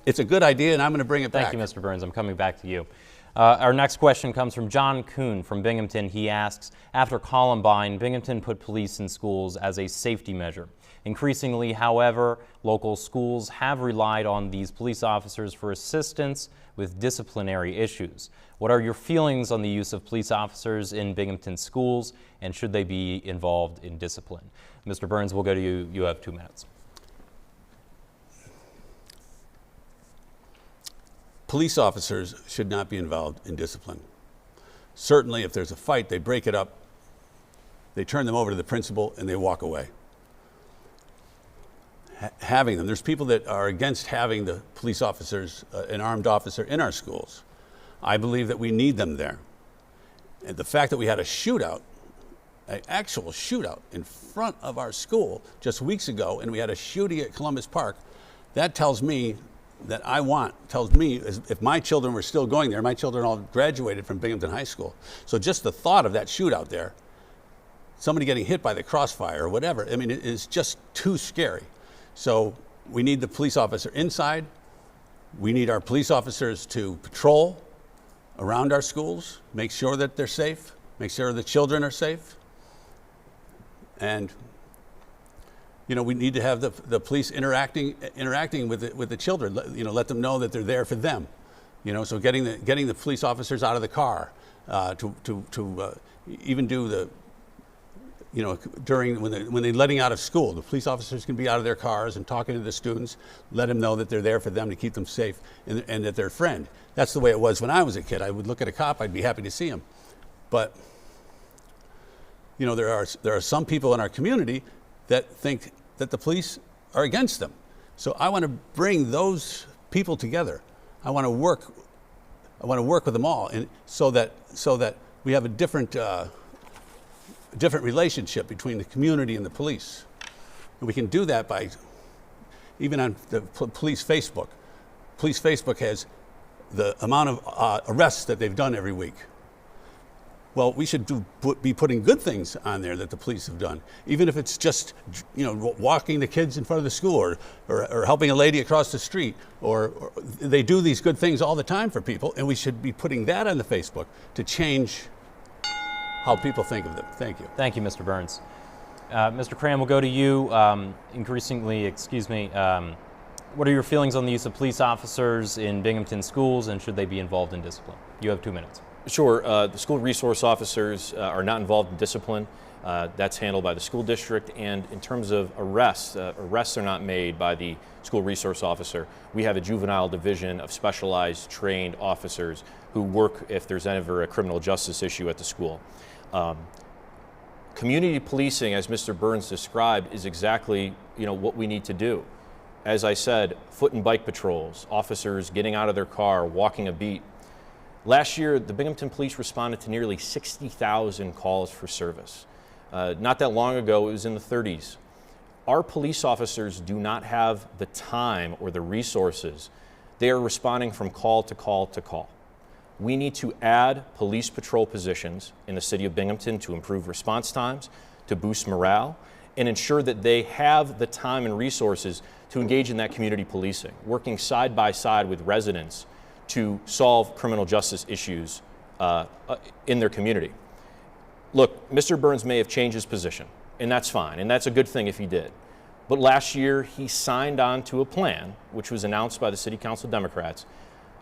It's a good idea, and I'm going to bring it back. Thank you, Mr. Burns. I'm coming back to you. Our next question comes from John Kuhn from Binghamton. He asks, after Columbine, Binghamton put police in schools as a safety measure. Increasingly, however, local schools have relied on these police officers for assistance with disciplinary issues. What are your feelings on the use of police officers in Binghamton schools, and should they be involved in discipline? Mr. Burns, we'll go to you. You have 2 minutes. Police officers should not be involved in discipline. Certainly, if there's a fight, they break it up, they turn them over to the principal, and they walk away. Having them, there's people that are against having the police officers, an armed officer in our schools. I believe that we need them there. And the fact that we had a shootout, an actual shootout in front of our school just weeks ago, and we had a shooting at Columbus Park, that tells me that tells me if my children were still going there, my children all graduated from Binghamton High School. So just the thought of that shootout there, somebody getting hit by the crossfire or whatever, I mean, it is just too scary. So we need the police officer inside. We need our police officers to patrol around our schools, make sure that they're safe, make sure the children are safe. And we need to have the police interacting with the children. Let them know that they're there for them. So getting the police officers out of the car to even do the during when they're letting out of school, the police officers can be out of their cars and talking to the students, let them know that they're there for them to keep them safe and that they're a friend. That's the way it was when I was a kid. I would look at a cop, I'd be happy to see him. But there are some people in our community that think that the police are against them. So I want to bring those people together. I want to work with them all, and so that we have a different relationship between the community and the police. And we can do that by even on the police Facebook. Police Facebook has the amount of arrests that they've done every week. Well, we should be putting good things on there that the police have done, even if it's just walking the kids in front of the school or helping a lady across the street, or they do these good things all the time for people, and we should be putting that on the Facebook to change how people think of them. Thank you. Thank you, Mr. Burns. Mr. Cram, we'll go to you. What are your feelings on the use of police officers in Binghamton schools, and should they be involved in discipline? You have 2 minutes. Sure. The school resource officers are not involved in discipline. That's handled by the school district. And in terms of arrests are not made by the school resource officer. We have a juvenile division of specialized trained officers who work if there's ever a criminal justice issue at the school. Community policing, as Mr. Burns described, is exactly what we need to do. As I said, foot and bike patrols, officers getting out of their car, walking a beat. Last year, the Binghamton Police responded to nearly 60,000 calls for service. Not that long ago, it was in the 30s. Our police officers do not have the time or the resources. They are responding from call to call to call. We need to add police patrol positions in the city of Binghamton to improve response times, to boost morale, and ensure that they have the time and resources to engage in that community policing, working side by side with residents to solve criminal justice issues in their community. Look, Mr. Burns may have changed his position, and that's fine, and that's a good thing if he did. But last year, he signed on to a plan, which was announced by the City Council Democrats,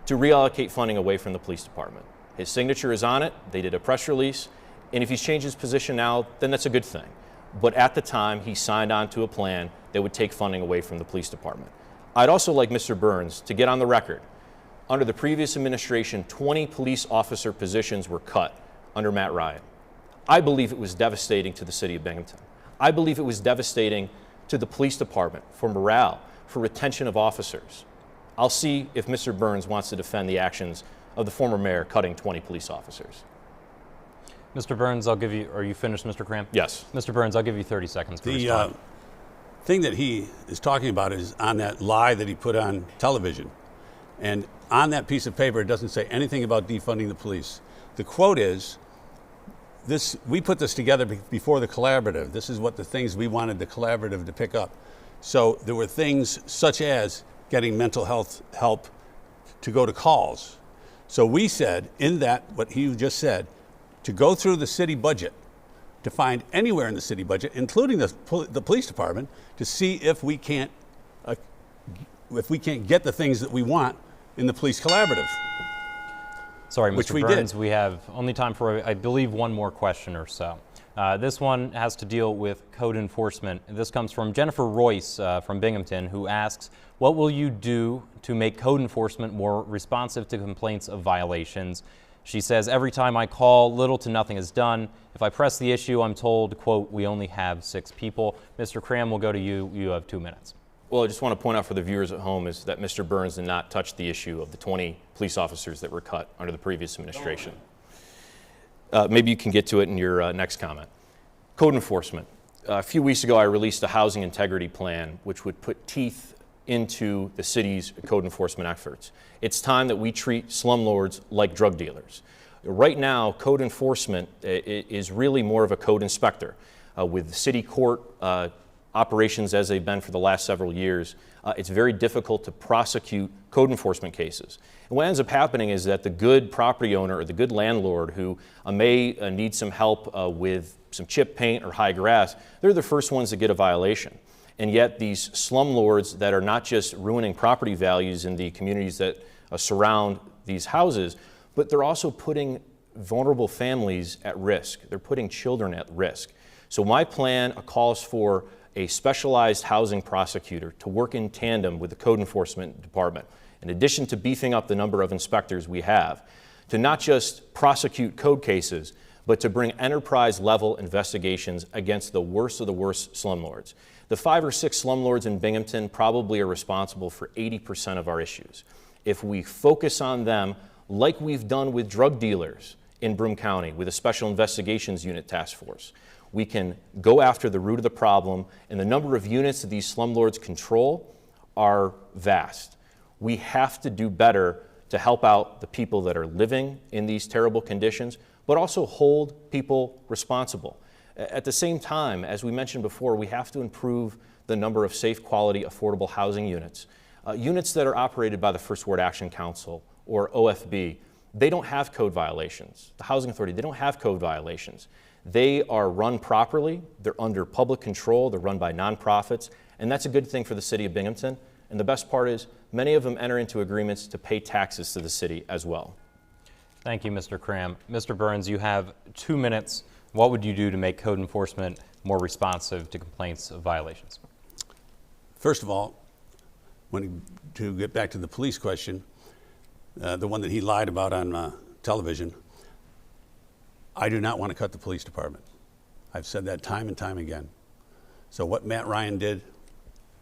to reallocate funding away from the police department. His signature is on it, they did a press release, and if he's changed his position now, then that's a good thing. But at the time, he signed on to a plan that would take funding away from the police department. I'd also like Mr. Burns to get on the record. Under the previous administration, 20 police officer positions were cut under Matt Ryan. I believe it was devastating to the city of Binghamton. I believe it was devastating to the police department for morale, for retention of officers. I'll see if Mr. Burns wants to defend the actions of the former mayor cutting 20 police officers. Mr. Burns, are you finished, Mr. Cram? Yes. Mr. Burns, I'll give you 30 seconds to respond. The thing that he is talking about is on that lie that he put on television. And on that piece of paper, it doesn't say anything about defunding the police. The quote is, we put this together before the collaborative. This is what the things we wanted the collaborative to pick up. So there were things such as getting mental health help to go to calls. So we said, in that, what he just said, to go through the city budget, to find anywhere in the city budget, including the police department, to see if we can't get the things that we want in the police collaborative. Sorry, which Mr. we Burns, did. we have only time for, I believe, one more question or so. This one has to deal with code enforcement. This comes from Jennifer Royce from Binghamton, who asks, what will you do to make code enforcement more responsive to complaints of violations? She says, every time I call, little to nothing is done. If I press the issue, I'm told, quote, we only have 6 people. Mr. Cram, we'll go to you. You have 2 minutes. Well, I just want to point out for the viewers at home is that Mr. Burns did not touch the issue of the 20 police officers that were cut under the previous administration. Maybe you can get to it in your next comment. Code enforcement. A few weeks ago, I released a housing integrity plan, which would put teeth into the city's code enforcement efforts. It's time that we treat slumlords like drug dealers. Right now, code enforcement is really more of a code inspector. With city court operations as they've been for the last several years, it's very difficult to prosecute code enforcement cases. And what ends up happening is that the good property owner or the good landlord who may need some help with some chip paint or high grass, they're the first ones to get a violation. And yet these slumlords that are not just ruining property values in the communities that surround these houses, but they're also putting vulnerable families at risk. They're putting children at risk. So my plan calls for a specialized housing prosecutor to work in tandem with the code enforcement department, in addition to beefing up the number of inspectors we have, to not just prosecute code cases, but to bring enterprise-level investigations against the worst of the worst slumlords. The 5 or 6 slumlords in Binghamton probably are responsible for 80% of our issues. If we focus on them, like we've done with drug dealers in Broome County with a Special Investigations Unit task force, we can go after the root of the problem, and the number of units that these slumlords control are vast. We have to do better to help out the people that are living in these terrible conditions, but also hold people responsible. At the same time, as we mentioned before, we have to improve the number of safe, quality, affordable housing units. Units that are operated by the First Ward Action Council or OFB, they don't have code violations. The Housing Authority, they don't have code violations. They are run properly, they're under public control, they're run by nonprofits, and that's a good thing for the city of Binghamton. And the best part is, many of them enter into agreements to pay taxes to the city as well. Thank you, Mr. Cram. Mr. Burns, you have 2 minutes. What would you do to make code enforcement more responsive to complaints of violations? First of all, to get back to the police question, the one that he lied about on television, I do not want to cut the police department. I've said that time and time again. So what Matt Ryan did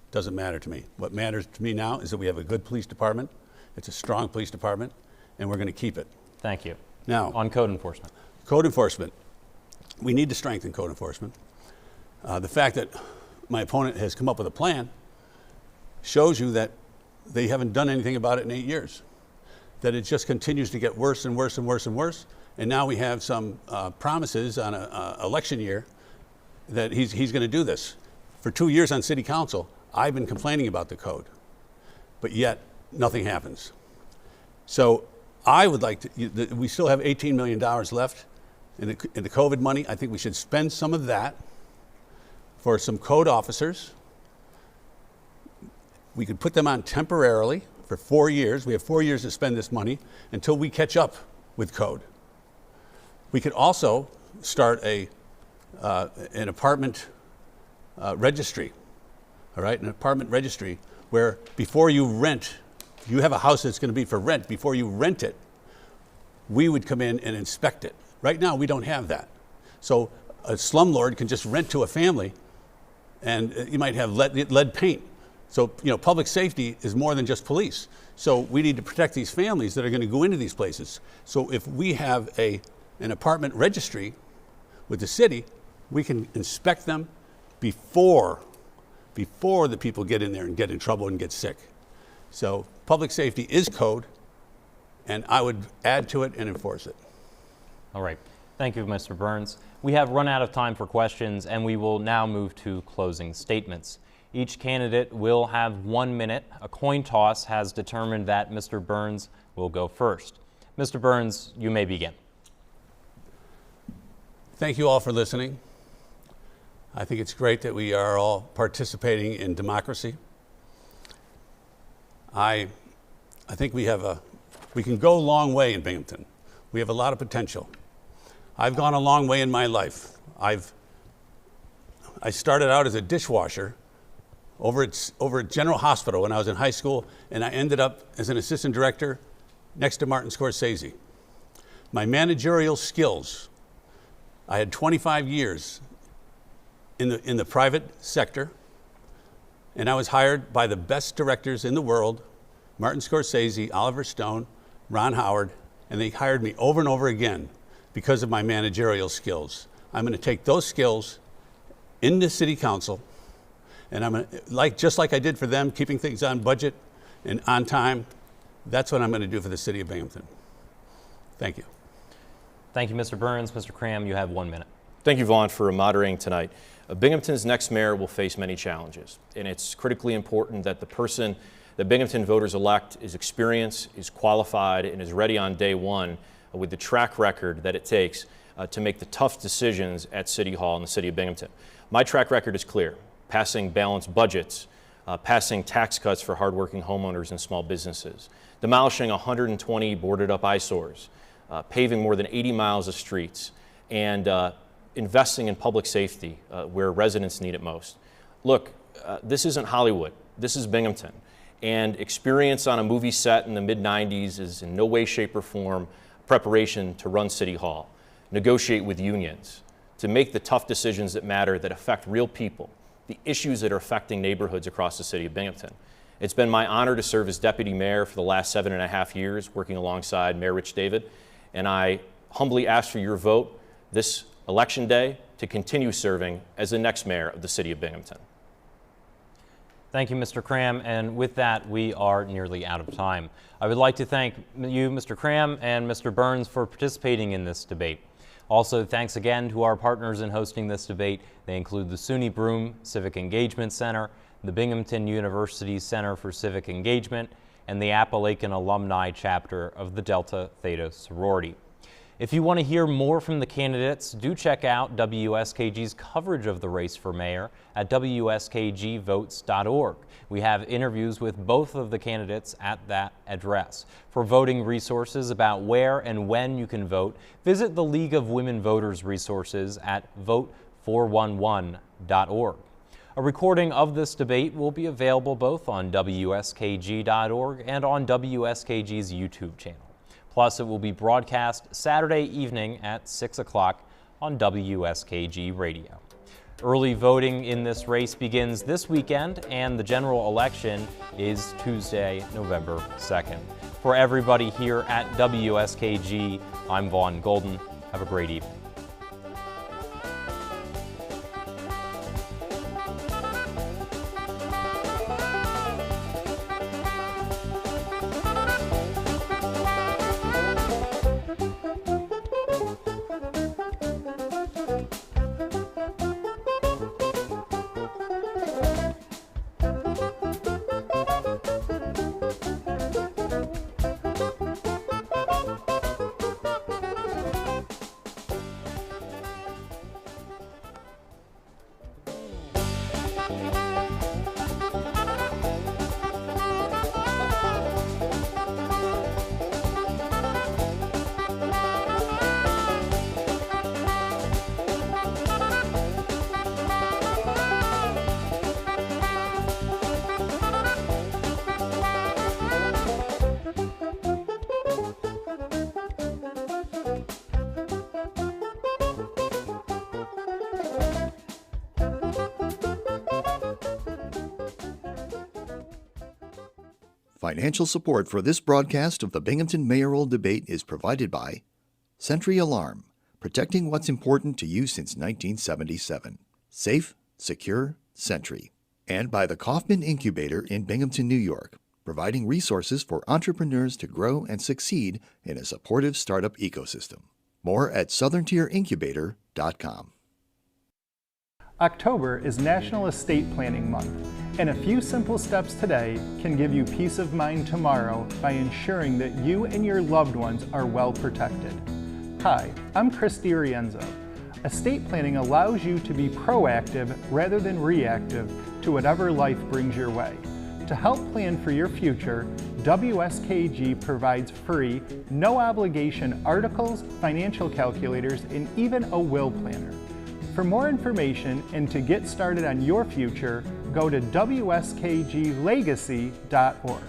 doesn't matter to me. What matters to me now is that we have a good police department. It's a strong police department, and we're going to keep it. Thank you. Now, on code enforcement. Code enforcement. We need to strengthen code enforcement. The fact that my opponent has come up with a plan shows you that they haven't done anything about it in 8 years, that it just continues to get worse and worse and worse and worse. And now we have some promises on an election year that he's going to do this. For 2 years on city council, I've been complaining about the code, but yet nothing happens. So I would like to, we still have $18 million left in the COVID money. I think we should spend some of that for some code officers. We could put them on temporarily for 4 years. We have 4 years to spend this money until we catch up with code. We could also start an apartment registry, all right? An apartment registry where before you rent, if you have a house that's going to be for rent, before you rent it, we would come in and inspect it. Right now, we don't have that. So a slumlord can just rent to a family, and you might have lead paint. So, you know, public safety is more than just police. So we need to protect these families that are going to go into these places. So if we have an apartment registry with the city, we can inspect them before the people get in there and get in trouble and get sick. So public safety is code, and I would add to it and enforce it. All right. Thank you, Mr. Burns. We have run out of time for questions, and we will now move to closing statements. Each candidate will have 1 minute. A coin toss has determined that Mr. Burns will go first. Mr. Burns, you may begin. Thank you all for listening. I think it's great that we are all participating in democracy. I think we can go a long way in Binghamton. We have a lot of potential. I've gone a long way in my life. I started out as a dishwasher over at General Hospital when I was in high school, and I ended up as an assistant director next to Martin Scorsese. My managerial skills, I had 25 years in the private sector, And I was hired by the best directors in the world, Martin Scorsese, Oliver Stone, Ron Howard, and they hired me over and over again because of my managerial skills. I'm going to take those skills into City Council, and I'm going to, just like I did for them, keeping things on budget and on time, that's what I'm going to do for the City of Binghamton. Thank you. Thank you, Mr. Burns. Mr. Cram, you have 1 minute. Thank you, Vaughn, for moderating tonight. Binghamton's next mayor will face many challenges, and it's critically important that the person that Binghamton voters elect is experienced, is qualified, and is ready on day one with the track record that it takes to make the tough decisions at City Hall in the city of Binghamton. My track record is clear: passing balanced budgets, passing tax cuts for hardworking homeowners and small businesses, demolishing 120 boarded-up eyesores, paving more than 80 miles of streets, and investing in public safety where residents need it most. Look, this isn't Hollywood. This is Binghamton. And experience on a movie set in the mid-90s is in no way, shape, or form preparation to run City Hall, negotiate with unions, to make the tough decisions that matter, that affect real people, the issues that are affecting neighborhoods across the city of Binghamton. It's been my honor to serve as deputy mayor for the last 7.5 years, working alongside Mayor Rich David, and I humbly ask for your vote this election day to continue serving as the next mayor of the city of Binghamton. Thank you, Mr. Cram, and with that, we are nearly out of time. I would like to thank you, Mr. Cram, and Mr. Burns for participating in this debate. Also, thanks again to our partners in hosting this debate. They include the SUNY Broome Civic Engagement Center, the Binghamton University Center for Civic Engagement, and the Appalachian Alumni Chapter of the Delta Theta Sorority. If you want to hear more from the candidates, do check out WSKG's coverage of the race for mayor at WSKGvotes.org. We have interviews with both of the candidates at that address. For voting resources about where and when you can vote, visit the League of Women Voters resources at vote411.org. A recording of this debate will be available both on WSKG.org and on WSKG's YouTube channel. Plus, it will be broadcast Saturday evening at 6 o'clock on WSKG Radio. Early voting in this race begins this weekend, and the general election is Tuesday, November 2nd. For everybody here at WSKG, I'm Vaughn Golden. Have a great evening. Financial support for this broadcast of the Binghamton Mayoral Debate is provided by Sentry Alarm, protecting what's important to you since 1977. Safe, secure, Sentry. And by the Kaufman Incubator in Binghamton, New York, providing resources for entrepreneurs to grow and succeed in a supportive startup ecosystem. More at southerntierincubator.com. October is National Estate Planning Month, and a few simple steps today can give you peace of mind tomorrow by ensuring that you and your loved ones are well protected. Hi, I'm Chris DiRienzo. Estate planning allows you to be proactive rather than reactive to whatever life brings your way. To help plan for your future, WSKG provides free, no-obligation articles, financial calculators, and even a will planner. For more information and to get started on your future, go to WSKGlegacy.org.